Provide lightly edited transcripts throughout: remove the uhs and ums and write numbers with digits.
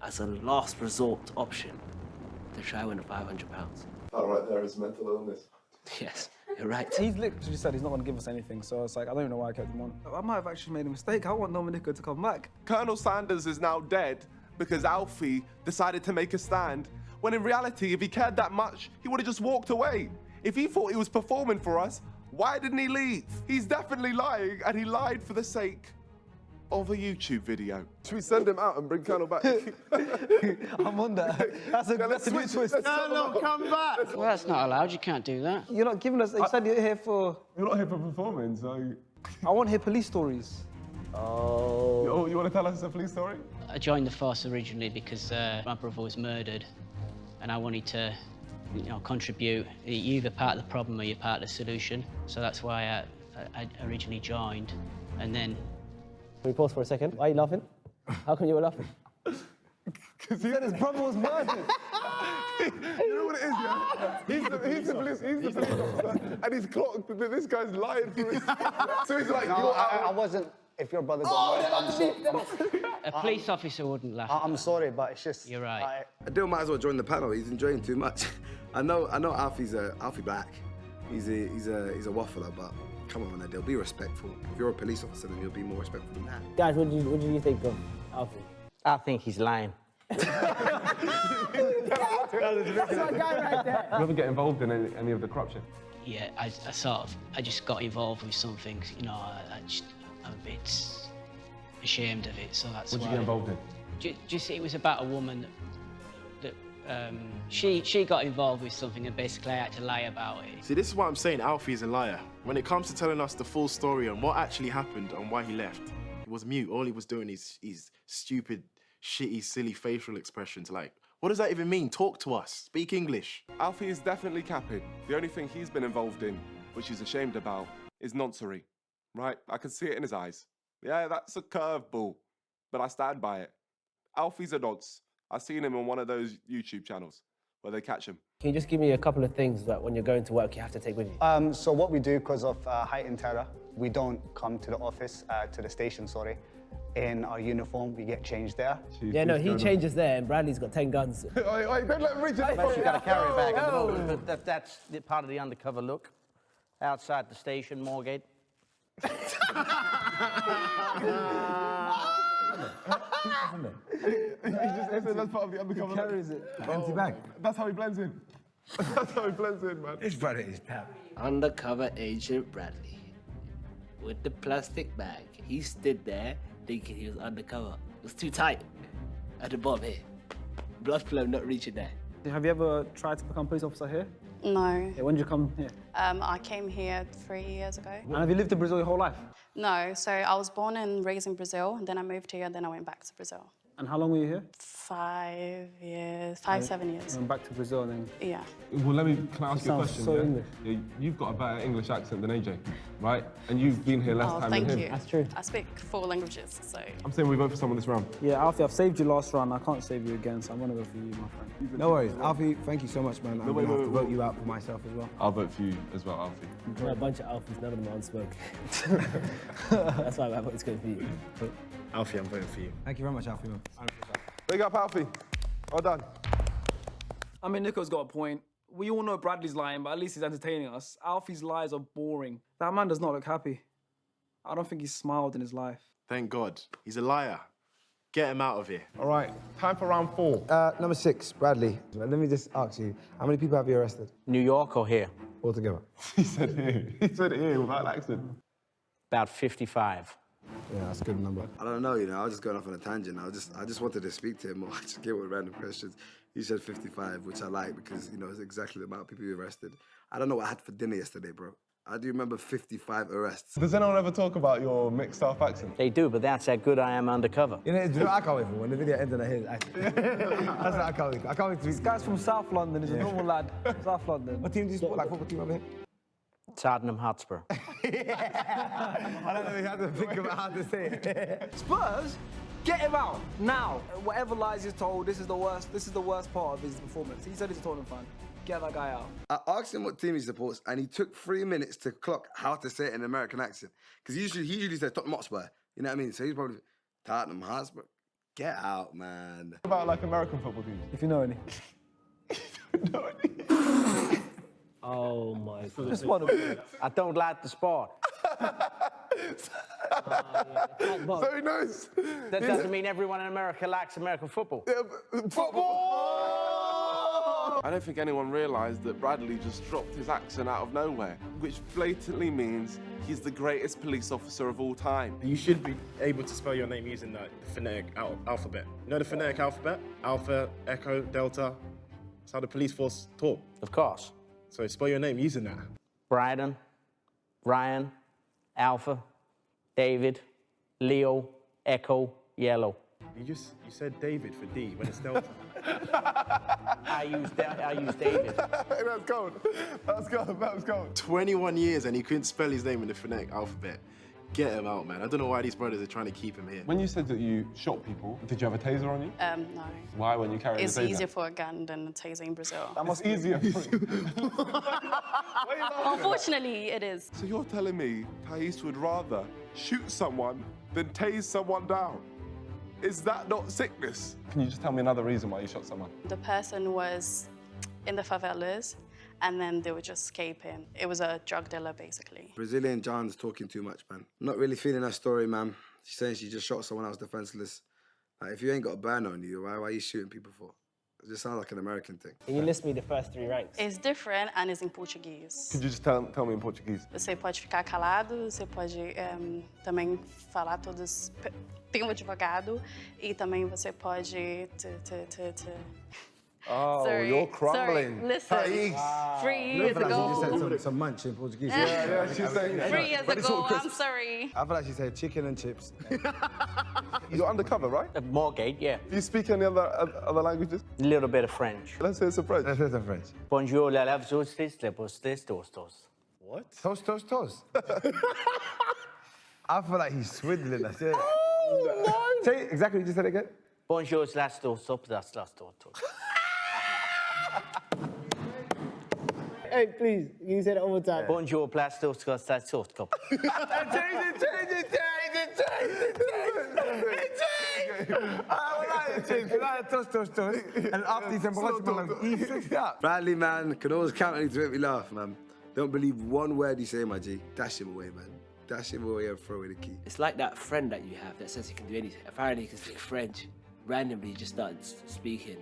as a last resort option to try win the £500. Oh, right there is mental illness. Yes, you're right. He's literally said he's not going to give us anything, so it's like, I don't even know why I kept him on. I might have actually made a mistake. I want Dominico to come back. Colonel Sanders is now dead because Alfie decided to make a stand, when in reality, if he cared that much, he would have just walked away. If he thought he was performing for us, why didn't he leave? He's definitely lying, and he lied for the sake of a YouTube video. Should we send him out and bring Colonel back? I'm on that. That's a new twist. No, come back! Well, that's not allowed. You can't do that. You're not giving us... You said you're here for... You're not here for performing, so... I want to hear police stories. Oh, you want to tell us a police story? I joined the force originally because my brother was murdered, and I wanted to, contribute. You're either part of the problem or you're part of the solution. So that's why I originally joined, and then... Can we pause for a second? Why are you laughing? How come you were laughing? Because he said his brother was murdered. You know what it is, yeah? He's the police officer, and he's clocked that this guy's lying for his... So he's like, No, I wasn't. If your brother got murdered, A police officer wouldn't laugh. I'm sorry, but it's just... You're right. Adil might as well join the panel. He's enjoying too much. I know Alfie's Alfie Black. He's a waffler, but come on, Adil, be respectful. If you're a police officer, then you'll be more respectful than that. Guys, what do you think of Alfie? I think he's lying. That's my guy right there. You ever get involved in any of the corruption? Yeah, I just got involved with something, I'm a bit ashamed of it, so that's why. What did you get involved in? Just it was about a woman that she got involved with something, and basically I had to lie about it. See, this is why I'm saying Alfie is a liar. When it comes to telling us the full story on what actually happened and why he left, he was mute. All he was doing is stupid, shitty, silly facial expressions. Like, what does that even mean? Talk to us. Speak English. Alfie is definitely capping. The only thing he's been involved in, which he's ashamed about, is noncery. Right? I can see it in his eyes. Yeah, that's a curveball, but I stand by it. Alfie's a nonce. I've seen him on one of those YouTube channels where they catch him. Can you just give me a couple of things that when you're going to work you have to take with you? So what we do, because of heightened terror, we don't come to the office, to the station, sorry, in our uniform. We get changed there. Yeah, no, he changes there, and Bradley's got 10 guns. Wait, don't let him reach it. You've got to carry a bag at the moment, but that's part of the undercover look. Outside the station, Moorgate. That's part of the undercover. He carries it. Empty bag. That's how he blends in. That's how he blends in, man. His brother is pal. Undercover agent Bradley. With the plastic bag. He stood there thinking he was undercover. It was too tight at the bottom here. Blood flow not reaching there. Have you ever tried to become a police officer here? No. Yeah, when did you come here? I came here 3 years ago. And have you lived in Brazil your whole life? No, so I was born and raised in Brazil, and then I moved here, and then I went back to Brazil. And how long were you here? 5 years, 7 years. And back to Brazil then? Yeah. Well, can I ask you a question? So English. Yeah, you've got a better English accent than AJ, right? And you've been here less time than him. Thank you. That's true. I speak 4 languages, so... I'm saying we vote for someone this round. Yeah, Alfie, I've saved you last round. I can't save you again, so I'm going to go for you, my friend. No worries. Alfie, thank you so much, man. I'm going to have to vote you out for myself as well. I'll vote for you as well, Alfie. We're a bunch of Alfies, none of them are unspoken. That's why I thought it's going to be you. Alfie, I'm voting for you. Thank you very much, Alfie, man. Big up, Alfie. Well done. I mean, Nico's got a point. We all know Bradley's lying, but at least he's entertaining us. Alfie's lies are boring. That man does not look happy. I don't think he's smiled in his life. Thank God. He's a liar. Get him out of here. All right, time for round 4. Number 6, Bradley. Let me just ask you, how many people have you arrested New York or here? altogether? He said here. He said here without an accent. About 55. Yeah, that's a good number. I don't know, I was just going off on a tangent. I just wanted to speak to him or just get with random questions. He said 55, which I like because, it's exactly the amount of people you arrested. I don't know what I had for dinner yesterday, bro. I do remember 55 arrests. Does anyone ever talk about your mixed South accent? They do, but that's how good I am undercover. You know what I can't wait for? When the video ends and I hear his accent. That's what I can't wait for. I can't wait to... This guy's from South London. He's a normal lad. South London. What team do you support? Like, football team over here? Tottenham Hotspur. I don't know, you have to think about how to say it. Spurs? Get him out now. Whatever lies he's told, this is the worst part of his performance. He said he's a Tottenham fan. Get that guy out. I asked him what team he supports, and he took 3 minutes to clock how to say it in an American accent. Because he usually says Tottenham Hotspur. You know what I mean? So he's probably Tottenham Hotspur. Get out, man. What about like American football teams? If you know any. Oh my god. Just one of them. I don't like the sport. So he knows. That doesn't mean everyone in America likes American football. Football! I don't think anyone realised that Bradley just dropped his accent out of nowhere, which blatantly means he's the greatest police officer of all time. You should be able to spell your name using the phonetic alphabet. You know the phonetic alphabet? Alpha, Echo, Delta. That's how the police force talk. Of course. So spell your name using that. Bryden, Ryan, Alpha, David, Leo, Echo, Yellow. You said David for D when it's Delta. I use David. That's gold. That's gold. That was gold. 21 years and he couldn't spell his name in the phonetic alphabet. Get him out, man. I don't know why these brothers are trying to keep him here. When you said that you shot people, did you have a taser on you? No. Why when you carried a It's taser? easier for a gun than a taser in Brazil. That must easier for you. Unfortunately, it is. So you're telling me Thais would rather shoot someone than tase someone down? Is that not sickness? Can you just tell me another reason why you shot someone? The person was in the favelas, and then they were just escaping. It was a drug dealer, basically. Brazilian John's talking too much, man. I'm not really feeling that story, man. She's saying she just shot someone else defenseless. Like, if you ain't got a burn on you, why are you shooting people for? It just sounds like an American thing. Can you list me the first 3 ranks? It's different and it's in Portuguese. Could you just tell me in Portuguese? Você pode ficar calado, você pode também falar todos... Tem um advogado e também você pode... Oh, Sorry. you're crumbling. Sorry. Listen, 3 years ago... You said some munch in Portuguese. Yeah, she's saying... 3 years ago, I'm sorry. I feel like she said chicken and chips. You're undercover, right? Moorgate, yeah. Do you speak any other languages? A little bit of French. Let's hear some French. Let's hear some French. Bonjour, la lave justice, le postes tostos. What? Toast, toast, toast. I feel like he's swindling us. Yeah. Oh, no! Say exactly what you said again. Bonjour, las tostos, las tostos. Hey, please, can you say that one more time? Bonjour, plastos, las tostos. And after he said, Bradley, man, can always count on you to make me laugh, man. Don't believe one word you say, my G. Dash him away, man. Dash him away and throw away the key. It's like that friend that you have that says he can do anything. Apparently he can speak French. Randomly he just started speaking.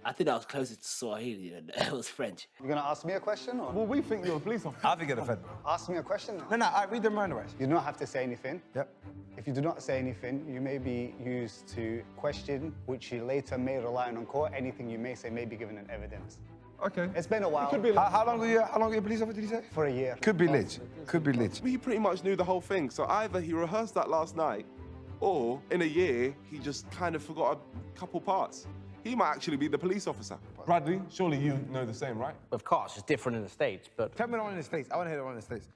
I think I was closer to Swahili than it was French. You're gonna ask me a question or? Well, we think you're a police officer. I think you're the Fed. Ask me a question. No, I read them round the rest. You do not have to say anything. Yep. If you do not say anything, you may be used to question, which you later may rely on court. Anything you may say may be given an evidence. Okay. It's been a while. Could be How long were you a police officer, did you say? For a year. Could be lit. Could be lit. He pretty much knew the whole thing, so either he rehearsed that last night, or in a year, he just kind of forgot a couple parts. He might actually be the police officer. Bradley, surely you know the same, right? Of course, it's different in the States, but... Tell me the one in the States. I want to hear the one in the States.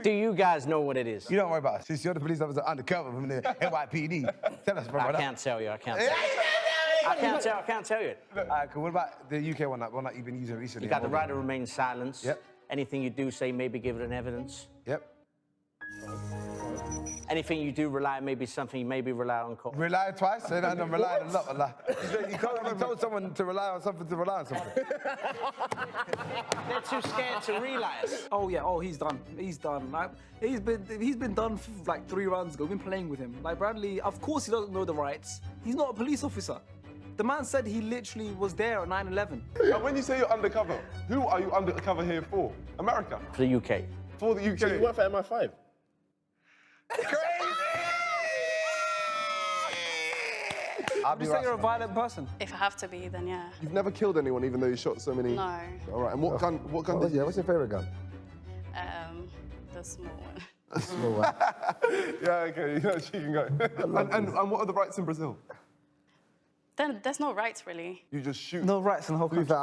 Do you guys know what it is? You don't worry about it. Since you're the police officer undercover from the NYPD, tell us, brother. I can't tell you, I can't tell you. I can't tell you. All right, cool. What about the UK one, that you've been using recently? You got the right to remain silent. Yep. Anything you do say may be given an evidence. Yep. Anything you do rely on may be something you maybe rely on court. Rely twice? Say that, I'm relying a lot. You can't really tell someone to rely on something to rely on something. They're too scared to realize. Oh yeah, he's done. He's done. Like, he's been done like 3 rounds ago. We've been playing with him. Like Bradley, of course he doesn't know the rights. He's not a police officer. The man said he literally was there at 9/11. And when you say you're undercover, who are you undercover here for? America? For the UK. For the UK? So you work for MI5? Would you say you're a violent person? If I have to be, then yeah. You've never killed anyone, even though you shot so many. No. All right. And what gun? Did you? What's your favorite gun? The small one. A small one. Yeah. Okay. You know, she can go. and what are the rights in Brazil? Then there's no rights really. You just shoot. No rights in the whole country.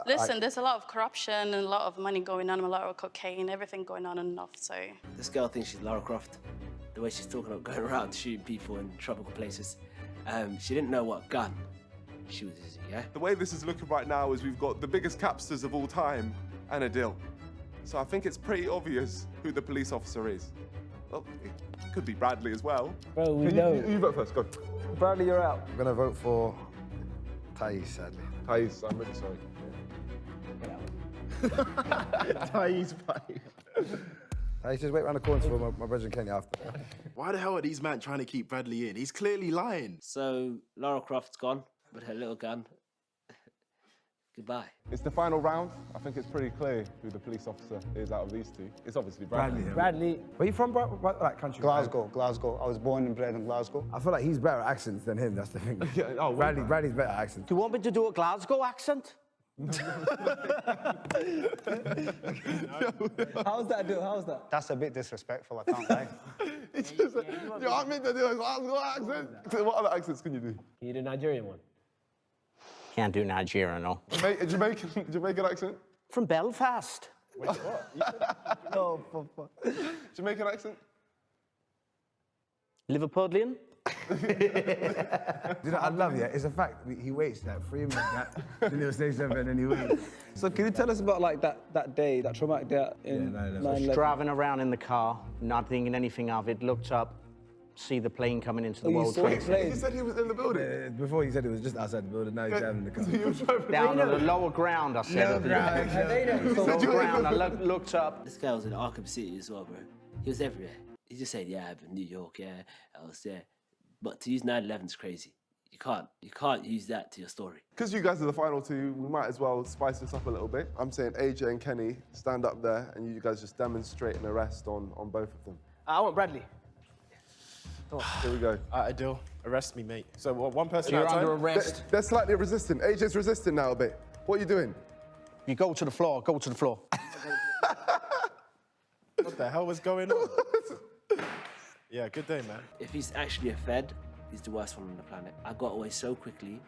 Listen, there's a lot of corruption and a lot of money going on, a lot of cocaine, everything going on and off. So This girl thinks she's Lara Croft. The way she's talking about going around shooting people in tropical places. She didn't know what gun she was using, yeah? The way this is looking right now is we've got the biggest capsters of all time and a deal. So I think it's pretty obvious who the police officer is. Well, it could be Bradley as well. Bro, we know. You vote first, go. Bradley, you're out. I'm gonna vote for Thais, sadly. Thais, I'm really sorry. Thais, fine. Thais, just wait around the corner for my brother Kenny after. Why the hell are these men trying to keep Bradley in? He's clearly lying. So Lara Croft's gone with her little gun. Goodbye. It's the final round. I think it's pretty clear who the police officer is out of these two. It's obviously Bradley. Bradley. Where you from, bro? That country? Glasgow. I was born and bred in Glasgow. I feel like he's better at accents than him, that's the thing. Yeah, oh, Bradley's better at accents. Do you want me to do a Glasgow accent? How's that, dude? How's that? That's a bit disrespectful, I can't lie. Yo, I meant to do a Glasgow accent. What other accents can you do? Can you do a Nigerian one? Can't do Nigeria, no. Jamaican accent? From Belfast. No, Jamaican accent? Liverpudlian? You know, I love you. It's a fact. He waits like 3 minutes. Then he'll say something and then he waits. So can you tell us about like that day, that traumatic day in 9/11? Driving around in the car, not thinking anything of it, looked up, see the plane coming into the you World saw Trade the Center. plane? He said he was in the building. Before he said it was just outside the building, now he's driving the car. Down on the lower ground, I said. Lower ground, I looked up. This guy was in Arkham City as well, bro. He was everywhere. He just said, yeah, I've been in New York, yeah, I was there. But to use 9/11 is crazy. You can't use that to your story. Because you guys are the final two, we might as well spice this up a little bit. I'm saying AJ and Kenny stand up there and you guys just demonstrate an arrest on both of them. I want Bradley. Here we go. Adil, arrest me, mate. So one person You're at a time? under arrest. They're slightly resistant. AJ's resistant now a bit. What are you doing? You go to the floor, go to the floor. What the hell was going on? Yeah, good day, man. If he's actually a Fed, he's the worst one on the planet. I got away so quickly,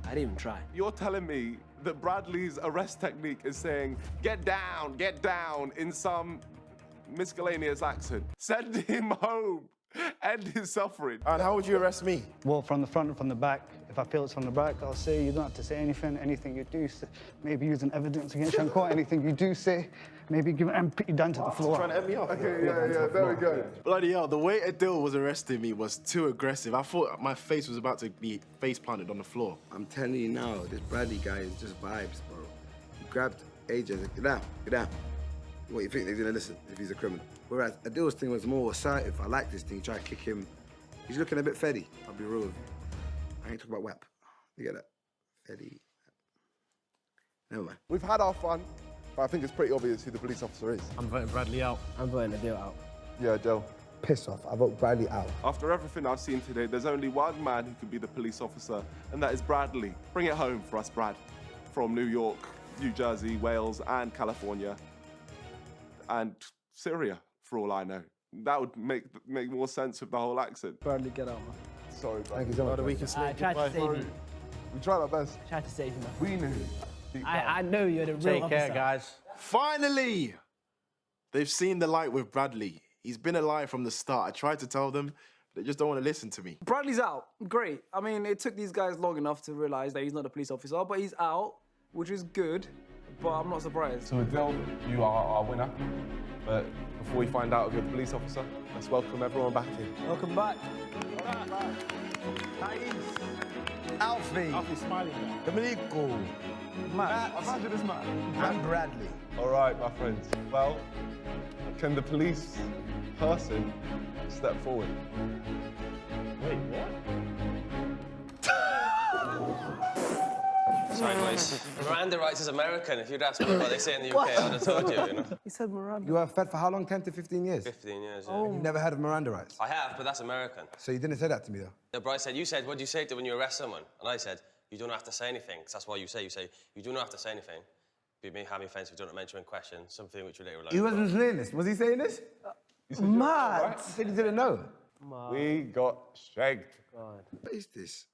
I didn't even try. You're telling me that Bradley's arrest technique is saying, get down, in some miscellaneous accent. Send him home. End his suffering. And how would you arrest me? Well, from the front and from the back. If I feel it's from the back, I'll say you don't have to say anything. Anything you do say, maybe using evidence against you in court. Anything you do say, maybe give and put you down to the floor. Trying to end me off. Okay, yeah, there we go. Bloody hell, the way Adil was arresting me was too aggressive. I thought my face was about to be face planted on the floor. I'm telling you now, this Bradley guy is just vibes, bro. He grabbed AJ and said, get down. What, you think they're gonna listen if he's a criminal? Whereas Adil's thing was more assertive. I like this thing, try to kick him. He's looking a bit feddy, I'll be real with you. I ain't talking about WAP. You get that? Feddy. Never mind. We've had our fun, but I think it's pretty obvious who the police officer is. I'm voting Bradley out. I'm voting Adil out. Yeah, Del. Piss off. I vote Bradley out. After everything I've seen today, there's only one man who can be the police officer, and that is Bradley. Bring it home for us, Brad. From New York, New Jersey, Wales, and California. And Syria, for all I know. That would make more sense with the whole accent. Bradley, get out, man. Sorry, Brad. Thank you so much. We can I tried to save you. We tried our best. I tried to save you, man. We knew. Deep down. I know you're the real Take officer. care, guys. Finally! They've seen the light with Bradley. He's been a liar from the start. I tried to tell them, they just don't want to listen to me. Bradley's out. Great. I mean, it took these guys long enough to realize that he's not a police officer, but he's out, which is good. But I'm not surprised. So Adil, you are our winner. But before we find out if you're the police officer, let's welcome everyone back in. Welcome back. Alfie. Alfie's smiling now. Domenico. Matt. Imagine this man. And Bradley. All right, my friends. Well, can the police person step forward? Wait, what? Sorry, boys. Miranda rights is American. If you'd asked me what they say in the UK, I'd have told you, you know. He said Miranda. You were fed for how long? 10 to 15 years? 15 years, yeah. Oh. You've never heard of Miranda rights? I have, but that's American. So you didn't say that to me, though? The Bryce said, what do you say to when you arrest someone? And I said, you don't have to say anything, because that's what you say. You say, you do not have to say anything. Be me having offence if you don't mention in question, something which you later learn. He wasn't saying this. Was he saying this? Mad. He said he didn't know. We got shagged. What is this?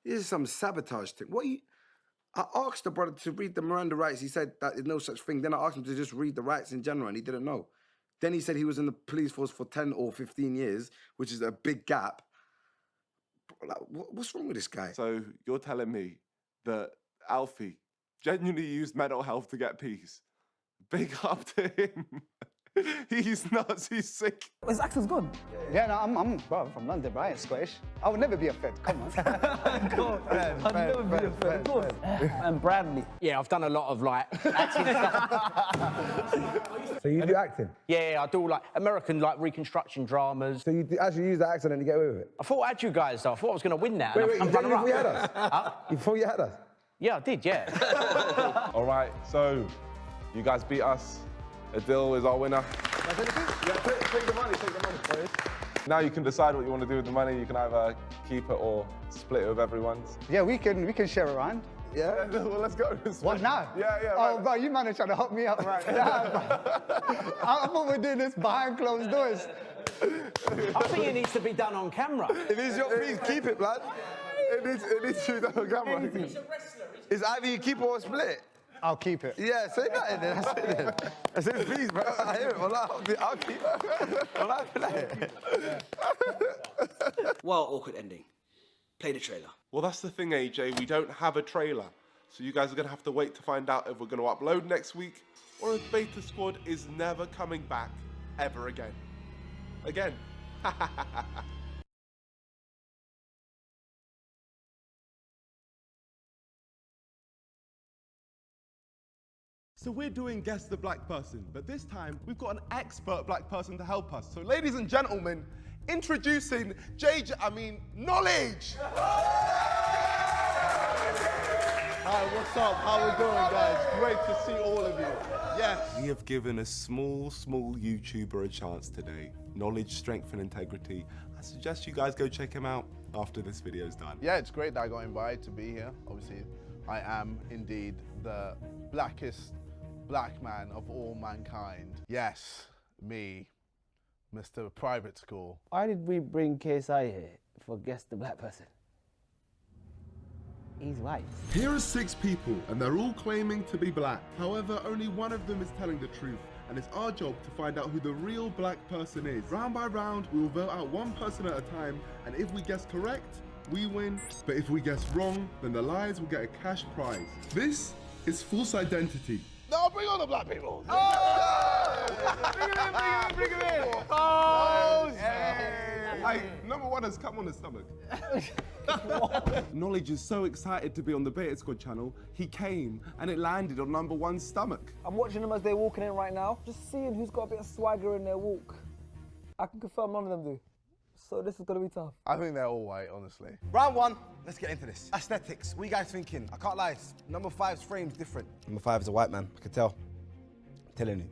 This is some sabotage thing. What you... I asked the brother to read the Miranda rights. He said that there's no such thing. Then I asked him to just read the rights in general, and he didn't know. Then he said he was in the police force for 10 or 15 years, which is a big gap. Like, what's wrong with this guy? So you're telling me that Alfie genuinely used mental health to get peace. Big up to him. He's nuts, he's sick. His accent's gone. Yeah, no, I'm from London, bro. I ain't Scottish. I would never be a Fed. Come on. I'd never be a Fed. Go on. And Bradley. Yeah, I've done a lot of like acting stuff. So you do acting? Yeah, I do like American like reconstruction dramas. So you actually use that accent and you get away with it? I thought I had you guys though. I thought I was going to win that. Wait, and wait, I'm you did it runner-up. before you had us? Huh? Before you had us? Yeah, I did, yeah. All right, so you guys beat us. Adil is our winner. Yeah, take the money, boys. Now you can decide what you want to do with the money. You can either keep it or split it with everyone. Yeah, we can share it around. Yeah, well, let's go. What now? Yeah. Oh, Right. bro, you man are trying to hook me up right now. I thought we were doing this behind closed doors. I think it needs to be done on camera. If it's your piece, keep it, blood. It needs to be done on camera. It's either you keep it or split it. I'll keep it. Yeah, say that in there. That's it then. That's his piece, bro. I hear it. Well, I'll keep it. Well, I'll play it. Well, awkward ending. Play the trailer. Well, that's the thing, AJ. We don't have a trailer. So you guys are going to have to wait to find out if we're going to upload next week or if Beta Squad is never coming back ever again. Again. So we're doing Guess the Black Person, but this time we've got an expert black person to help us. So ladies and gentlemen, introducing Knowledge! Hi, what's up? How we doing, guys? Great to see all of you. Yes. We have given a small YouTuber a chance today. Knowledge, strength, and integrity. I suggest you guys go check him out after this video's done. Yeah, it's great that I got invited to be here. Obviously, I am indeed the blackest black man of all mankind. Yes, me, Mr. Private School. Why did we bring KSI here for Guess the Black Person? He's white. Here are 6 people, and they're all claiming to be black. However, only one of them is telling the truth, and it's our job to find out who the real black person is. Round by round, we will vote out one person at a time, and if we guess correct, we win. But if we guess wrong, then the liars will get a cash prize. This is false identity. No, bring on the black people. Oh! Bring him in. Oh, hey, number one has come on his stomach. Knowledge is so excited to be on the Beta Squad channel, he came and it landed on number one's stomach. I'm watching them as they're walking in right now, just seeing who's got a bit of swagger in their walk. I can confirm none of them do. So this is gonna be tough. I think they're all white, honestly. Round 1, let's get into this. Aesthetics, what are you guys thinking? I can't lie, number 5's frame's different. Number 5 is a white man, I can tell. I'm telling you.